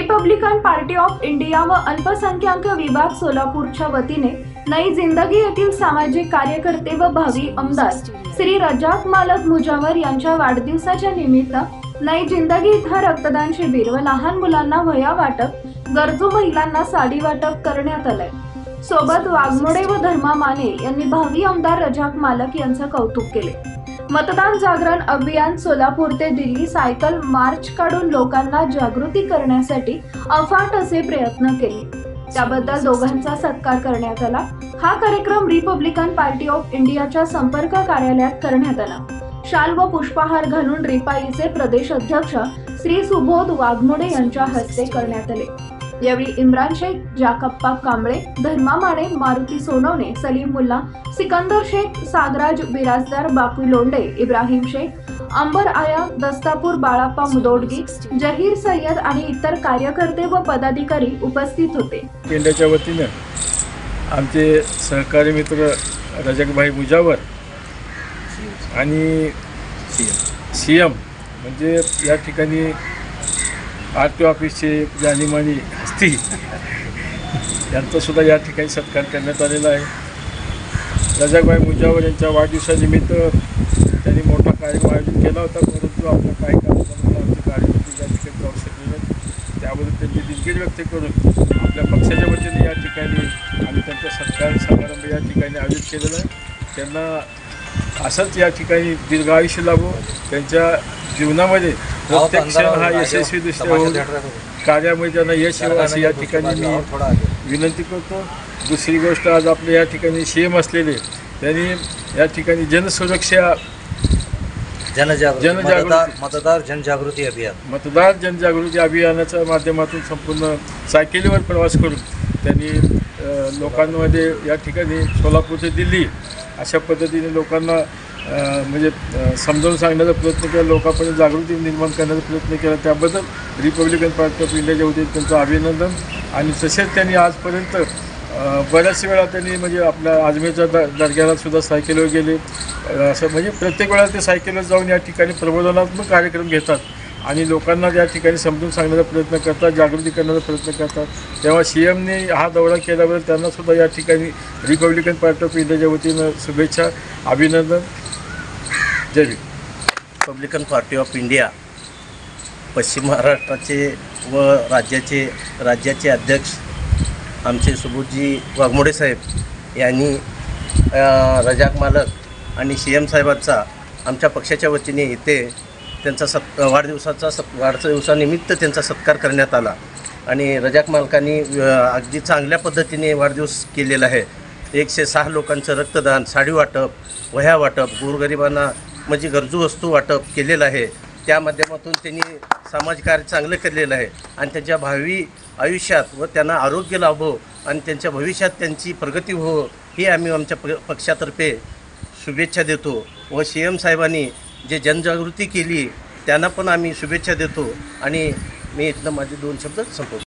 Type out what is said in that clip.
Republican party of India व अल्पसंख्याक विभाग सोलापूरच्या वतीने नई जिंदगी येथील सामाजिक कार्यकर्ते व भावी आमदार श्री रजाक मालक मुजावर यांच्या वाढदिवसाच्या निमित्त नई जिंदगी इथं रक्तदान शिबिर व लहान मुलांना वह्या वाटप, गरजू महिलांना साडी वाटप करण्यात आलंय। सोबत वाघमोडे व धर्मा माने यांनी भावी आमदार रजाक मालक यांचं कौतुक केले। मतदान जागरण अभियान सोलापूर ते दिल्ली सायकल मार्च काढून लोकांना जागृती करण्यासाठी अफाट असे प्रयत्न केले, त्याबद्दल दोघांचा सत्कार करण्यात आला। हा कार्यक्रम रिपब्लिकन पार्टी ऑफ इंडियाच्या संपर्क कार्यालयात करण्यात आला। शाल व पुष्पहार घालून रिपाईचे प्रदेश अध्यक्ष श्री सुबोध वाघमोडे यांच्या हस्ते करण्यात आले। यावेळी इम्रान शेख, जाकप्पा कांबळे, धर्मा माने, मारुती सोनवणे, सलीम मुल्ला, सिकंदर शेख, सागराज बिराजदार, बापू लोंडे, इब्राहिम शेख, अंबर आया, दस्तापूर बाळाप्पा मुदोडगी, जहीर सय्यद आणि इतर कार्यकर्ते व पदाधिकारी उपस्थित होते। केंद्राच्या वतीने आमचे सहकारी मित्र रजाकभाई मुजावर आणि सीएम म्हणजे या ठिकाणी आरटीओ ऑफिसचे जाणीमानी हस्ती यांचा सुद्धा या ठिकाणी सत्कार करण्यात आलेला आहे। रजाकभाई मुजावर यांच्या वाढदिवसानिमित्त त्यांनी मोठा कार्यक्रम आयोजित केला होता, परंतु आपल्या काही कारणामुळे आमचे कार्यकर्ते या ठिकाणी जाऊ शकले नाही। त्याबद्दल त्यांची दिलगिरी व्यक्त करून आपल्या पक्षाच्या वतीने या ठिकाणी आम्ही त्यांचा सत्कार समारंभ या ठिकाणी आयोजित केलेला आहे। त्यांना असंच या ठिकाणी दीर्घ आयुष्य लाभो, त्यांच्या जीवनामध्ये प्रत्येक क्षण हा यशस्वीदृष्ट्या होऊन कार्यामध्ये त्यांना यश येवो अशी या ठिकाणी मी विनंती करतो। दुसरी गोष्ट, आज आपले या ठिकाणी सीएम असलेले त्यांनी या ठिकाणी जनसुरक्षा मतदार जनजागृती अभियानाच्या माध्यमातून संपूर्ण सायकलीवर प्रवास करून त्यांनी लोकांमध्ये या ठिकाणी सोलापूर ते दिल्ली अशा पद्धतीने लोकांना म्हणजे समजावून सांगण्याचा प्रयत्न केला, लोकांपर्यंत जागृती निर्माण करण्याचा प्रयत्न केला। त्याबद्दल रिपब्लिकन पार्टी ऑफ इंडियाच्या वतीने त्यांचं अभिनंदन। आणि तसेच त्यांनी आजपर्यंत बऱ्याच वेळा त्यांनी म्हणजे आपल्या आजमेरच्या दर्ग्याला सुद्धा सायकलवर गेले, असं म्हणजे प्रत्येक वेळा ते सायकलवर जाऊन या ठिकाणी प्रबोधनात्मक कार्यक्रम घेतात आणि लोकांना या ठिकाणी समजून सांगण्याचा प्रयत्न करतात, जागृती करण्याचा प्रयत्न करतात। तेव्हा सीएमने हा दौरा केल्याबद्दल त्यांनासुद्धा या ठिकाणी रिपब्लिकन पार्टी ऑफ इंडियाच्या वतीनं शुभेच्छा, अभिनंदन। जय Bhim. Republican party of India पश्चिम महाराष्ट्राचे व राज्याचे अध्यक्ष आमचे सुबोधजी वाघमोडे साहेब यांनी रजाक मालक आणि सीएम साहेबांचा आमच्या पक्षाच्या वतीने इथे त्यांचा वाढदिवसानिमित्त त्यांचा सत्कार करण्यात आला। आणि रजाक मालकांनी अगदी चांगल्या पद्धतीने वाढदिवस केलेला आहे। 106 लोकांचं रक्तदान, साडी वाटप, वह्या वाटप, गोरगरिबांना म्हणजे गरजू वस्तू वाटप केलेलं आहे। त्या माध्यमातून त्यांनी समाजकार्य चांगलं केलेलं आहे आणि त्यांच्या भावी आयुष्यात व त्यांना आरोग्य लाभो आणि त्यांच्या भविष्यात त्यांची प्रगती हो ही आम्ही आमच्या पक्षातर्फे शुभेच्छा देतो। व सीएम साहेबांनी जे जनजागृती केली त्यांना पण आम्ही शुभेच्छा देतो। आणि मी इथनं माझे 2 शब्द संपवतो।